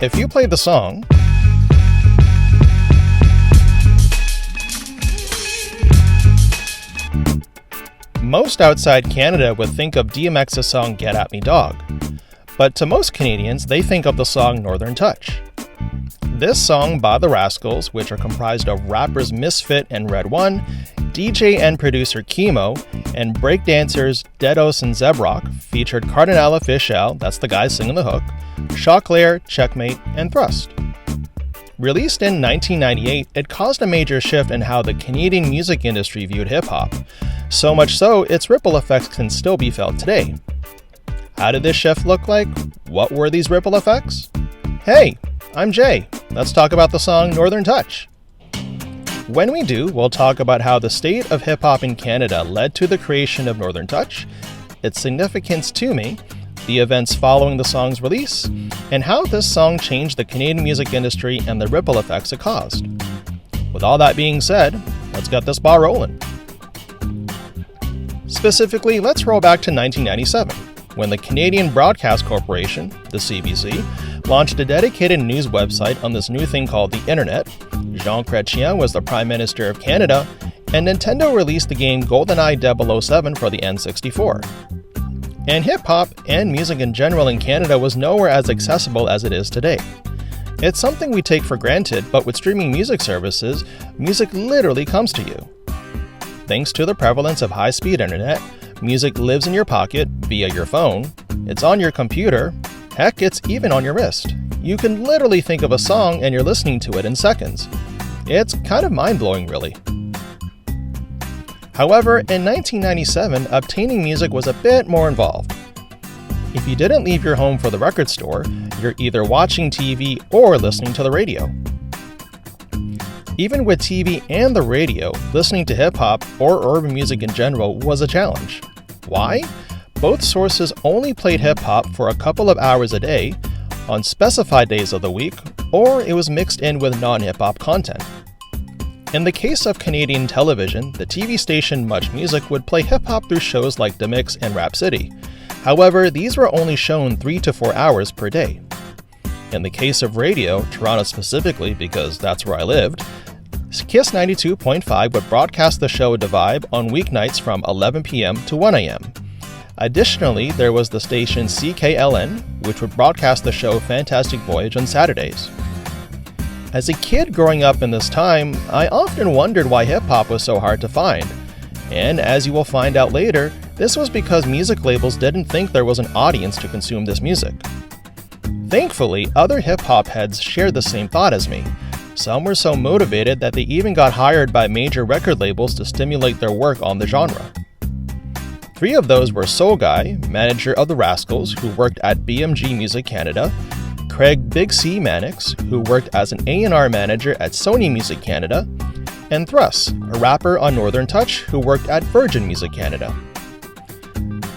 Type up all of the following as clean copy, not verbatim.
If you played the song, most outside Canada would think of DMX's song Get At Me Dog, but to most Canadians, they think of the song Northern Touch. This song by the Rascals, which are comprised of rappers Misfit and Red One, DJ and producer Chemo, and breakdancers Dedos and Zebrock, featured Cardinal Official, that's the guy singing the hook, Choclair, Checkmate, and Thrust. Released in 1998, it caused a major shift in how the Canadian music industry viewed hip-hop, so much so its ripple effects can still be felt today. How did this shift look like? What were these ripple effects? Hey, I'm Jay. Let's talk about the song Northern Touch. When we do, we'll talk about how the state of hip-hop in Canada led to the creation of Northern Touch, its significance to me, the events following the song's release, and how this song changed the Canadian music industry and the ripple effects it caused. With all that being said, let's get this ball rolling. Specifically, let's roll back to 1997, when the Canadian Broadcast Corporation, the CBC, launched a dedicated news website on this new thing called the Internet. Jean Chrétien was the Prime Minister of Canada, and Nintendo released the game GoldenEye 007 for the N64. And hip-hop, and music in general in Canada, was nowhere as accessible as it is today. It's something we take for granted, but with streaming music services, music literally comes to you. Thanks to the prevalence of high-speed internet, music lives in your pocket via your phone, it's on your computer, heck, it's even on your wrist. You can literally think of a song and you're listening to it in seconds. It's kind of mind-blowing, really. However, in 1997, obtaining music was a bit more involved. If you didn't leave your home for the record store, you're either watching TV or listening to the radio. Even with TV and the radio, listening to hip-hop or urban music in general was a challenge. Why? Both sources only played hip-hop for a couple of hours a day, on specified days of the week, or it was mixed in with non-hip-hop content. In the case of Canadian television, the TV station Much Music would play hip-hop through shows like The Mix and Rap City. However, these were only shown 3 to 4 hours per day. In the case of radio, Toronto specifically because that's where I lived, Kiss 92.5 would broadcast the show The Vibe on weeknights from 11 p.m. to 1 a.m. Additionally, there was the station CKLN, which would broadcast the show Fantastic Voyage on Saturdays. As a kid growing up in this time, I often wondered why hip-hop was so hard to find. And as you will find out later, this was because music labels didn't think there was an audience to consume this music. Thankfully, other hip-hop heads shared the same thought as me. Some were so motivated that they even got hired by major record labels to stimulate their work on the genre. 3 of those were Soul Guy, manager of the Rascals, who worked at BMG Music Canada, Craig Big C Mannix, who worked as an A&R manager at Sony Music Canada, and Thrust, a rapper on Northern Touch who worked at Virgin Music Canada.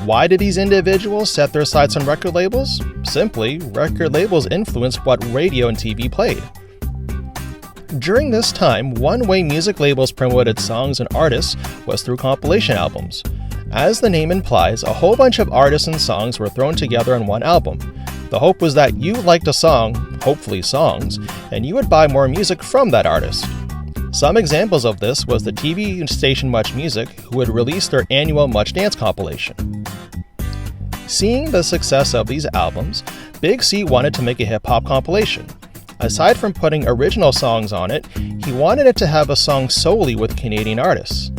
Why did these individuals set their sights on record labels? Simply, record labels influenced what radio and TV played. During this time, one way music labels promoted songs and artists was through compilation albums. As the name implies, a whole bunch of artists and songs were thrown together on one album. The hope was that you liked a song, hopefully songs, and you would buy more music from that artist. Some examples of this was the TV station Much Music, who would release their annual Much Dance compilation. Seeing the success of these albums, Big C wanted to make a hip-hop compilation. Aside from putting original songs on it, he wanted it to have a song solely with Canadian artists.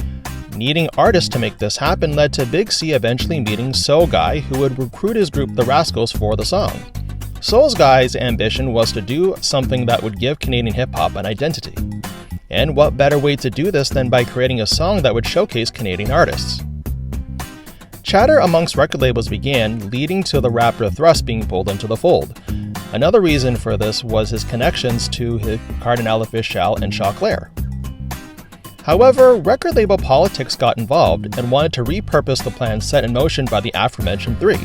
Needing artists to make this happen led to Big C eventually meeting Soul Guy, who would recruit his group The Rascals for the song. Soul Guy's ambition was to do something that would give Canadian hip-hop an identity. And what better way to do this than by creating a song that would showcase Canadian artists? Chatter amongst record labels began, leading to the rapper Thrust being pulled into the fold. Another reason for this was his connections to Cardinal Official and Choclair. However, record label politics got involved and wanted to repurpose the plan set in motion by the aforementioned 3.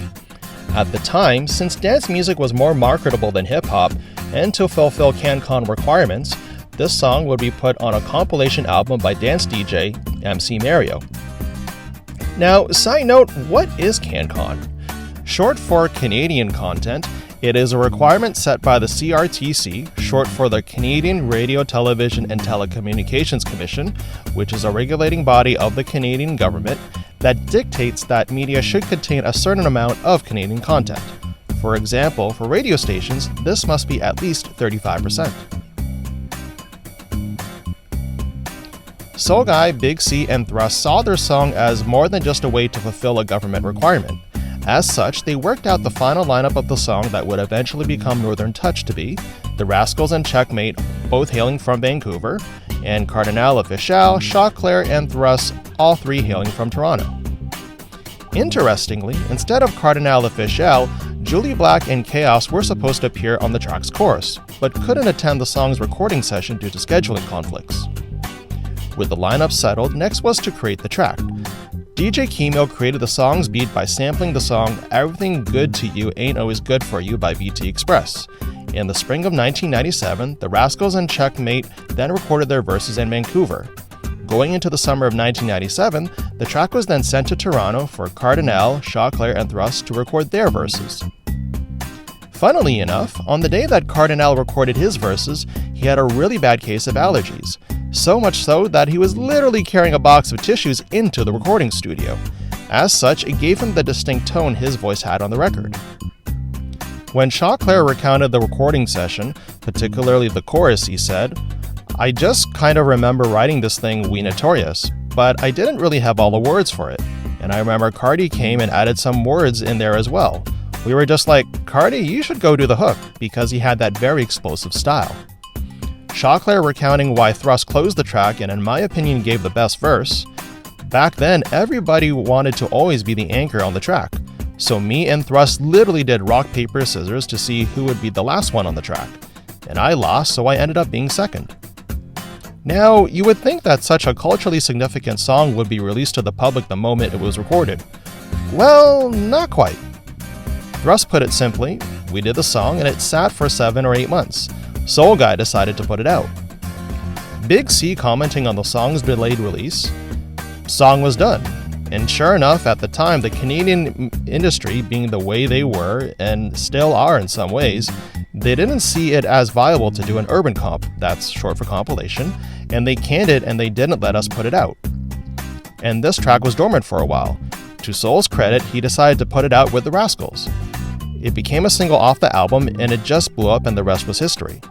At the time, since dance music was more marketable than hip-hop, and to fulfill CanCon requirements, this song would be put on a compilation album by dance DJ MC Mario. Now, side note, what is CanCon? Short for Canadian Content, It is a requirement set by the CRTC, short for the Canadian Radio, Television and Telecommunications Commission, which is a regulating body of the Canadian government that dictates that media should contain a certain amount of Canadian content. For example, for radio stations, this must be at least 35%. Soul Guy, Big C, and Thrust saw their song as more than just a way to fulfill a government requirement. As such, they worked out the final lineup of the song that would eventually become Northern Touch to be The Rascals and Checkmate, both hailing from Vancouver, and Cardinal Official, Chauclair, and Thrust, all three hailing from Toronto. Interestingly, instead of Cardinal Official, Julie Black and Chaos were supposed to appear on the track's chorus, but couldn't attend the song's recording session due to scheduling conflicts. With the lineup settled, next was to create the track. DJ Kemo created the song's beat by sampling the song Everything Good to You Ain't Always Good for You by VT Express. In the spring of 1997, the Rascals and Checkmate then recorded their verses in Vancouver. Going into the summer of 1997, the track was then sent to Toronto for Cardinal, Chauclair, and Thrust to record their verses. Funnily enough, on the day that Cardinal recorded his verses, he had a really bad case of allergies. So much so that he was literally carrying a box of tissues into the recording studio. As such, it gave him the distinct tone his voice had on the record. When Chauclair recounted the recording session, particularly the chorus, he said, "I just kind of remember writing this thing We Notorious, but I didn't really have all the words for it. And I remember Cardi came and added some words in there as well. We were just like, Cardi, you should go do the hook," because he had that very explosive style. Chauclair recounting why Thrust closed the track and in my opinion gave the best verse. Back then, everybody wanted to always be the anchor on the track. So me and Thrust literally did rock, paper, scissors to see who would be the last one on the track. And I lost, so I ended up being second. Now, you would think that such a culturally significant song would be released to the public the moment it was recorded. Well, not quite. Thrust put it simply, we did the song and it sat for 7 or 8 months. Soul Guy decided to put it out. Big C commenting on the song's delayed release, song was done. And sure enough, at the time, the Canadian industry being the way they were, and still are in some ways, they didn't see it as viable to do an urban comp, that's short for compilation, and they canned it and they didn't let us put it out. And this track was dormant for a while. To Soul's credit, he decided to put it out with the Rascals. It became a single off the album and it just blew up and the rest was history.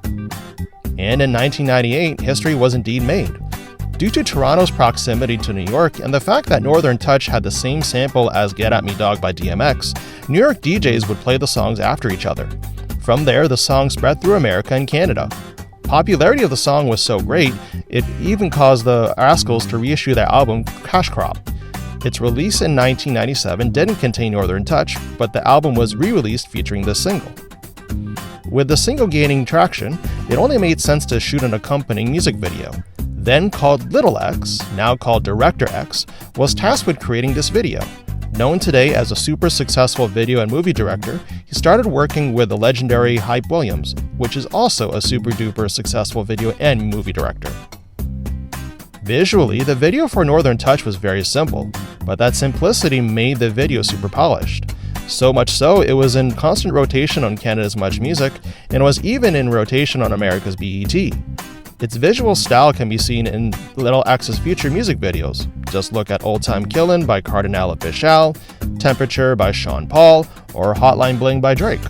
And in 1998, history was indeed made. Due to Toronto's proximity to New York and the fact that Northern Touch had the same sample as Get At Me Dog by DMX, New York DJs would play the songs after each other. From there, the song spread through America and Canada. Popularity of the song was so great, it even caused the Rascals to reissue their album Cash Crop. Its release in 1997 didn't contain Northern Touch, but the album was re-released featuring this single. With the single gaining traction, it only made sense to shoot an accompanying music video. Then called Little X, now called Director X, was tasked with creating this video. Known today as a super successful video and movie director, he started working with the legendary Hype Williams, which is also a super duper successful video and movie director. Visually, the video for Northern Touch was very simple, but that simplicity made the video super polished. So much so, it was in constant rotation on Canada's Much Music, and was even in rotation on America's BET. Its visual style can be seen in Little X's future music videos. Just look at Old Time Killin' by Cardinal Official, Temperature by Sean Paul, or Hotline Bling by Drake.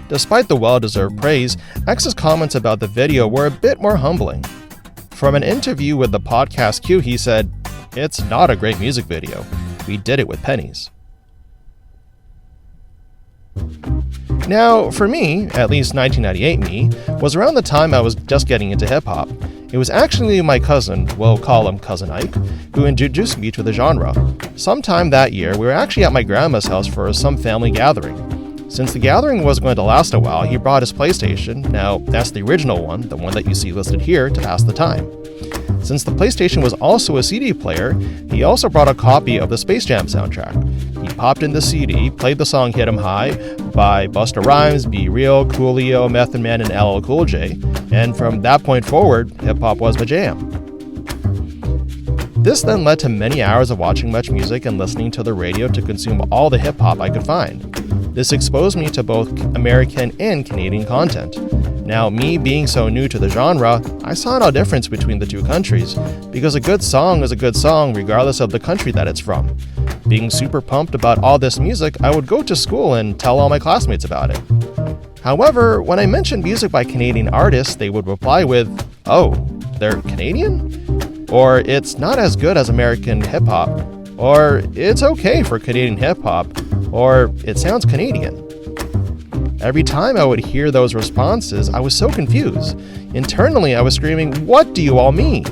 Despite the well-deserved praise, X's comments about the video were a bit more humbling. From an interview with the podcast Q, he said, "It's not a great music video. We did it with pennies." Now, for me, at least 1998 me, was around the time I was just getting into hip-hop. It was actually my cousin, we'll call him Cousin Ike, who introduced me to the genre. Sometime that year, we were actually at my grandma's house for some family gathering. Since the gathering was going to last a while, he brought his PlayStation, now that's the original one, the one that you see listed here, to pass the time. Since the PlayStation was also a CD player, he also brought a copy of the Space Jam soundtrack. He popped in the CD, played the song Hit 'Em High by Busta Rhymes, Be Real, Coolio, Method Man, and LL Cool J, and from that point forward, hip-hop was my jam. This then led to many hours of watching Much Music and listening to the radio to consume all the hip-hop I could find. This exposed me to both American and Canadian content. Now, me being so new to the genre, I saw no difference between the two countries, because a good song is a good song regardless of the country that it's from. Being super pumped about all this music, I would go to school and tell all my classmates about it. However, when I mentioned music by Canadian artists, they would reply with, "Oh, they're Canadian?" Or, "It's not as good as American hip-hop." Or, "It's okay for Canadian hip-hop." Or, "It sounds Canadian." Every time I would hear those responses, I was so confused. Internally, I was screaming, "What do you all mean?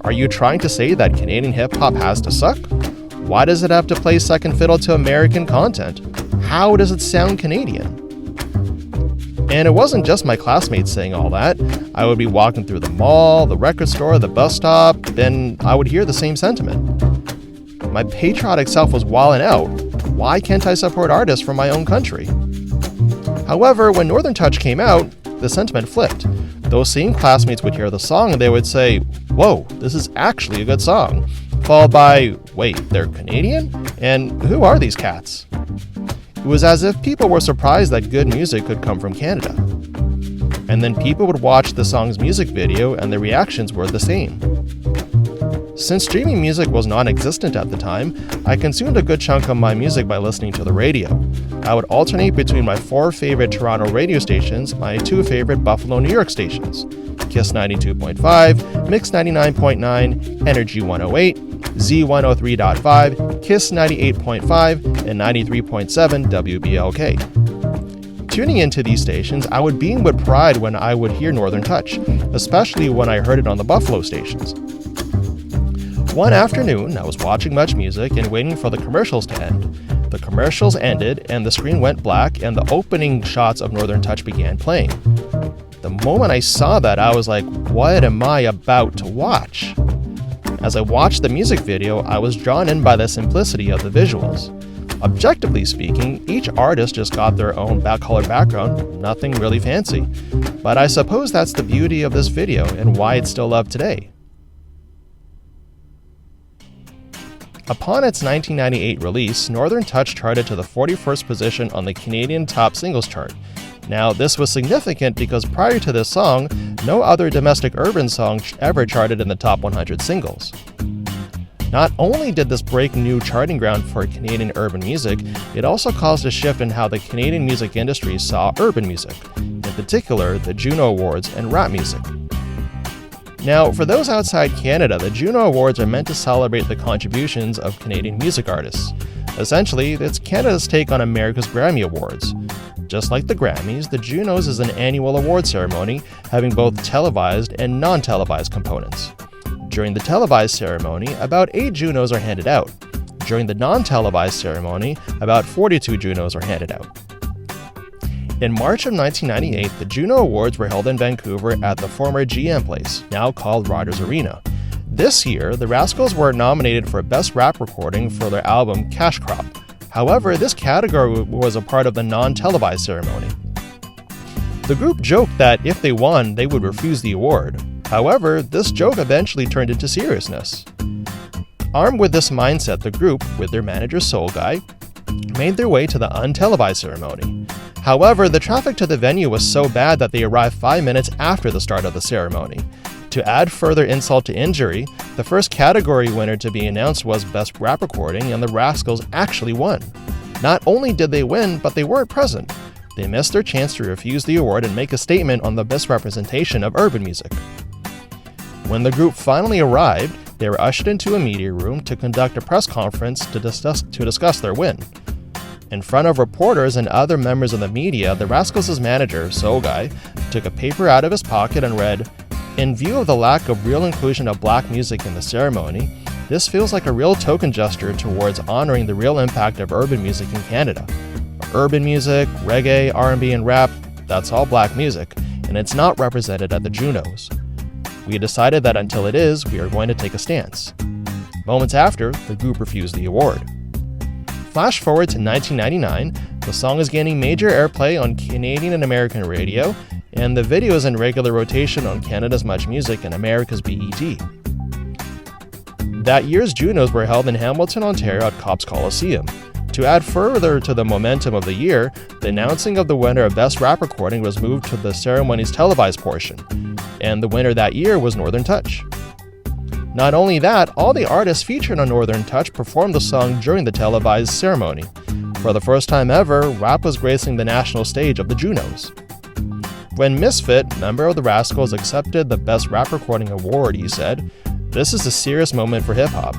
Are you trying to say that Canadian hip-hop has to suck? Why does it have to play second fiddle to American content? How does it sound Canadian?" And it wasn't just my classmates saying all that. I would be walking through the mall, the record store, the bus stop, and I would hear the same sentiment. My patriotic self was wilding out. Why can't I support artists from my own country? However, when Northern Touch came out, the sentiment flipped. Those same classmates would hear the song and they would say, "Whoa, this is actually a good song," followed by, "Wait, they're Canadian? And who are these cats?" It was as if people were surprised that good music could come from Canada. And then people would watch the song's music video and the reactions were the same. Since streaming music was non-existent at the time, I consumed a good chunk of my music by listening to the radio. I would alternate between my 4 favorite Toronto radio stations, my 2 favorite Buffalo, New York stations, Kiss 92.5, Mix 99.9, Energy 108, Z 103.5, Kiss 98.5, and 93.7 WBLK. Tuning into these stations, I would beam with pride when I would hear Northern Touch, especially when I heard it on the Buffalo stations. One afternoon, I was watching Much Music and waiting for the commercials to end. The commercials ended and the screen went black and the opening shots of Northern Touch began playing. The moment I saw that, I was like, what am I about to watch? As I watched the music video, I was drawn in by the simplicity of the visuals. Objectively speaking, each artist just got their own colored background, nothing really fancy. But I suppose that's the beauty of this video and why it's still loved today. Upon its 1998 release, Northern Touch charted to the 41st position on the Canadian Top Singles chart. Now, this was significant because prior to this song, no other domestic urban song ever charted in the top 100 singles. Not only did this break new charting ground for Canadian urban music, it also caused a shift in how the Canadian music industry saw urban music, in particular the Juno Awards and rap music. Now, for those outside Canada, the Juno Awards are meant to celebrate the contributions of Canadian music artists. Essentially, it's Canada's take on America's Grammy Awards. Just like the Grammys, the Junos is an annual award ceremony having both televised and non-televised components. During the televised ceremony, about 8 Junos are handed out. During the non-televised ceremony, about 42 Junos are handed out. In March of 1998, the Juno Awards were held in Vancouver at the former GM Place, now called Rogers Arena. This year, the Rascals were nominated for Best Rap Recording for their album Cash Crop. However, this category was a part of the non-televised ceremony. The group joked that if they won, they would refuse the award. However, this joke eventually turned into seriousness. Armed with this mindset, the group, with their manager Soul Guy, made their way to the untelevised ceremony. However, the traffic to the venue was so bad that they arrived 5 minutes after the start of the ceremony. To add further insult to injury, the first category winner to be announced was Best Rap Recording, and the Rascals actually won. Not only did they win, but they weren't present. They missed their chance to refuse the award and make a statement on the misrepresentation of urban music. When the group finally arrived, they were ushered into a media room to conduct a press conference to discuss their win. In front of reporters and other members of the media, the Rascals' manager, Soul Guy, took a paper out of his pocket and read, "In view of the lack of real inclusion of black music in the ceremony, this feels like a real token gesture towards honoring the real impact of urban music in Canada. Urban music, reggae, R&B, and rap, that's all black music, and it's not represented at the Junos. We decided that until it is, we are going to take a stance." Moments after, the group refused the award. Flash forward to 1999, the song is gaining major airplay on Canadian and American radio, and the video is in regular rotation on Canada's Much Music and America's BET. That year's Junos were held in Hamilton, Ontario at Copps Coliseum. To add further to the momentum of the year, the announcing of the winner of Best Rap Recording was moved to the ceremony's televised portion, and the winner that year was Northern Touch. Not only that, all the artists featured on Northern Touch performed the song during the televised ceremony. For the first time ever, rap was gracing the national stage of the Junos. When Misfit, member of the Rascals, accepted the Best Rap Recording award, he said, "This is a serious moment for hip-hop.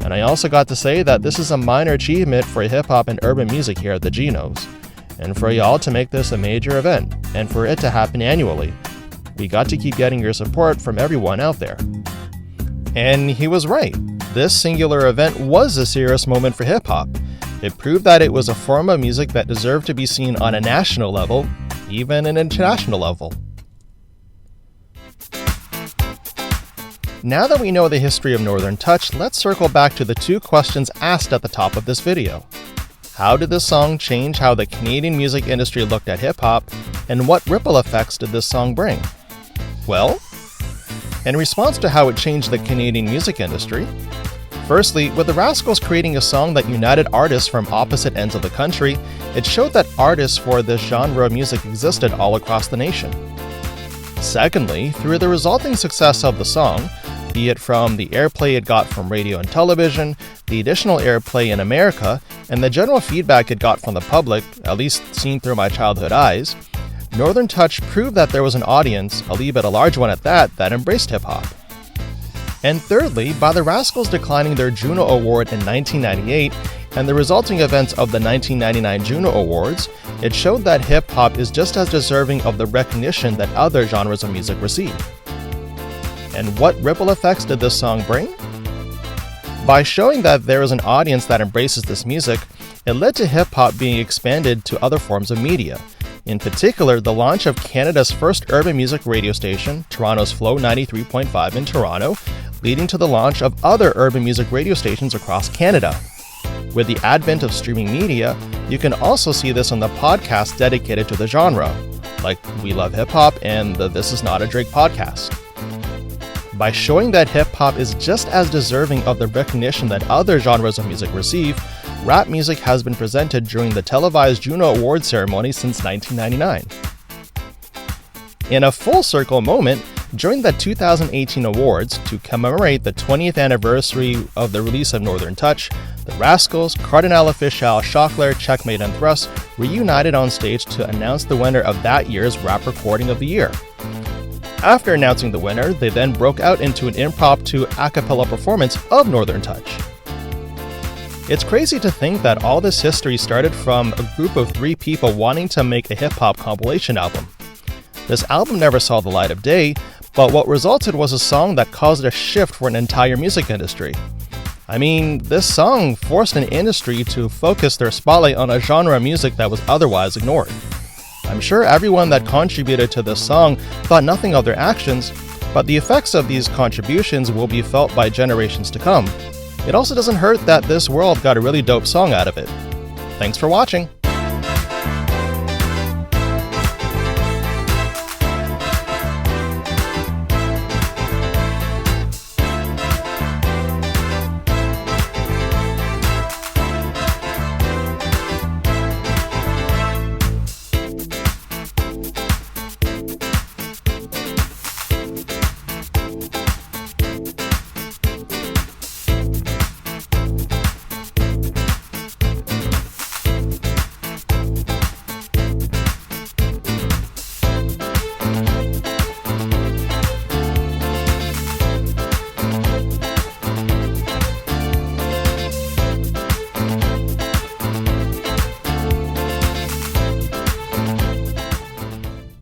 And I also got to say that this is a minor achievement for hip-hop and urban music here at the Genos. And for y'all to make this a major event, and for it to happen annually. We got to keep getting your support from everyone out there." And he was right. This singular event was a serious moment for hip-hop. It proved that it was a form of music that deserved to be seen on a national level, even an international level. Now that we know the history of Northern Touch, let's circle back to the two questions asked at the top of this video. How did this song change how the Canadian music industry looked at hip-hop, and what ripple effects did this song bring? Well, in response to how it changed the Canadian music industry, firstly, with the Rascals creating a song that united artists from opposite ends of the country, it showed that artists for this genre of music existed all across the nation. Secondly, through the resulting success of the song, be it from the airplay it got from radio and television, the additional airplay in America, and the general feedback it got from the public, at least seen through my childhood eyes, Northern Touch proved that there was an audience, albeit a large one at that embraced hip-hop. And thirdly, by the Rascals declining their Juno Award in 1998 and the resulting events of the 1999 Juno Awards, it showed that hip-hop is just as deserving of the recognition that other genres of music receive. And what ripple effects did this song bring? By showing that there is an audience that embraces this music, it led to hip-hop being expanded to other forms of media. In particular, the launch of Canada's first urban music radio station, Toronto's Flow 93.5 in Toronto, leading to the launch of other urban music radio stations across Canada. With the advent of streaming media, you can also see this on the podcasts dedicated to the genre, like We Love Hip Hop and the This Is Not a Drake podcast. By showing that hip-hop is just as deserving of the recognition that other genres of music receive, rap music has been presented during the televised Juno Award ceremony since 1999. In a full-circle moment, during the 2018 awards, to commemorate the 20th anniversary of the release of Northern Touch, the Rascals, Cardinal Official, Shockler, Checkmate, and Thrust reunited on stage to announce the winner of that year's Rap Recording of the Year. After announcing the winner, they then broke out into an impromptu a cappella performance of Northern Touch. It's crazy to think that all this history started from a group of 3 people wanting to make a hip-hop compilation album. This album never saw the light of day, but what resulted was a song that caused a shift for an entire music industry. I mean, this song forced an industry to focus their spotlight on a genre of music that was otherwise ignored. I'm sure everyone that contributed to this song thought nothing of their actions, but the effects of these contributions will be felt by generations to come. It also doesn't hurt that this world got a really dope song out of it. Thanks for watching!